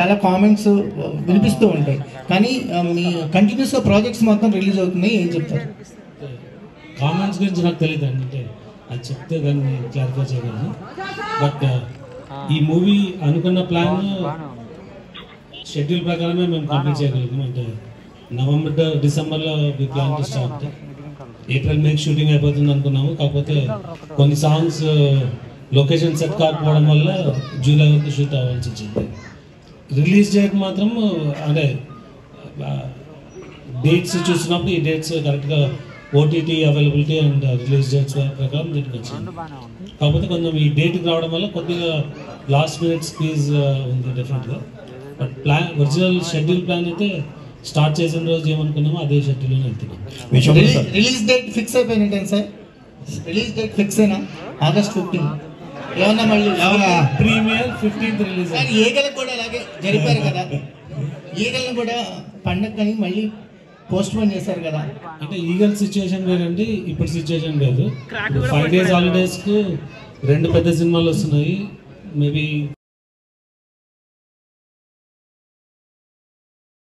చాలా కామెంట్స్ వినిపిస్తూ ఉంటాయి కానీ మీ కంటిన్యూస్గా ప్రాజెక్ట్స్ మొత్తం రిలీజ్ అవుతున్నాయి, ఏం చెప్తారు? కామెంట్స్ గురించి నాకు తెలియదు అండి, అంటే అది చెప్తే దాన్ని క్లారిఫై చేయగలను. బట్ ఈ మూవీ అనుకున్న ప్లాన్ షెడ్యూల్ ప్రకారమే మేము కంప్లీట్ చేయగలిగాం. అంటే నవంబర్ డిసెంబర్లో we plan to start, April May shooting అయిపోతుంది అనుకున్నాము. కాకపోతే కొన్ని సాంగ్స్ లొకేషన్ సెట్ కాకపోవడం వల్ల జూలై వరకు షూట్ అవ్వాల్సి వచ్చింది. రిలీజ్ డేట్ మాత్రం అంటే డేట్స్ చూసినప్పుడు ఈ డేట్స్ కరెక్ట్గా OTT availability and release dates ప్రకారం దీనికి వచ్చింది. కాకపోతే కొంచెం ఈ డేట్కి రావడం వల్ల కొద్దిగా లాస్ట్ మినిట్ స్క్వీజ్ ఉంది డెఫినెట్గా. But plan original schedule plan అయితే స్టార్ట్ చేసిన రోజు ఏమనుకున్నామో అదే షెడ్యూల్లోనే వెళ్తున్నాం. రిలీజ్ డేట్ ఫిక్స్ అయిపోయినట్టే సార్? రిలీజ్ డేట్ ఫిక్స్ అయినా August 15. ఏమన్నా మళ్ళీ ప్రీమియర్ 15th రిలీజ్. ఈగలు కూడా అలాగే జరిపారు కదా, ఈగలను కూడా పండగ కానీ మళ్ళీ పోస్ట్ పోన్ చేశారు కదా. అంటే ఈగల్ సిచ్యువేషన్ వేరండి, ఇప్పుడు సిచ్యువేషన్ లేదు. 5 days హాలిడేస్కు 2 పెద్ద సినిమాలు వస్తున్నాయి. మేబీ